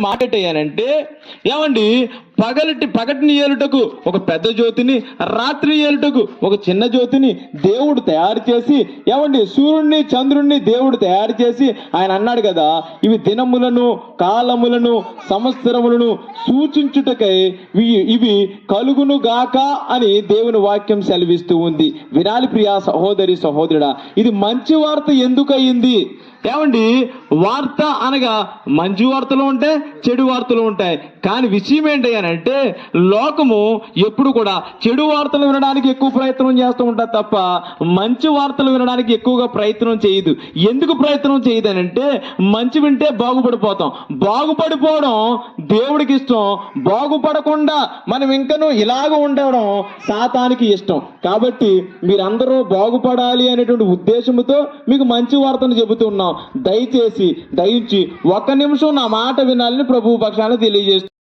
మాట ఏంటంటే, ఏమండి, పగటిని ఏలుటకు ఒక పెద్ద జ్యోతిని, రాత్రి ఏలుటకు ఒక చిన్న జ్యోతిని దేవుడు తయారు చేసి, ఏమండి, సూర్యుడిని చంద్రుడిని దేవుడు తయారు చేసి ఆయన అన్నాడు కదా, ఇవి దినములను కాలములను సంవత్సరములను సూచించుటకై ఇవి కలుగును గాక అని దేవుని వాక్యం సెలవిస్తూ ఉంది. వినాలి ప్రియా సహోదరి సహోదరుడా, ఇది మంచి వార్త ఎందుకు అయింది? ఏమండి, వార్త అనగా మంచి వార్తలు ఉంటాయి, చెడు వార్తలు ఉంటాయి. కానీ విషయం ఏంటి అని అంటే, లోకము ఎప్పుడు కూడా చెడు వార్తలు వినడానికి ఎక్కువ ప్రయత్నం చేస్తూ ఉంటుంది తప్ప మంచి వార్తలు వినడానికి ఎక్కువగా ప్రయత్నం చేయదు. ఎందుకు ప్రయత్నం చేయదు అని అంటే, మంచి వింటే బాగుపడిపోతాం. బాగుపడిపోవడం దేవుడికి ఇష్టం, బాగుపడకుండా మనం ఇంకనూ ఇలాగ ఉండడం సాతానికి ఇష్టం. కాబట్టి మీరందరూ బాగుపడాలి అనేటువంటి ఉద్దేశంతో మీకు మంచి వార్తను చెబుతున్నాం. దయచేసి దయించి ఒక్క నిమిషం నా మాట వినాలని ప్రభువు పక్షాన తెలియజేస్తున్నాం.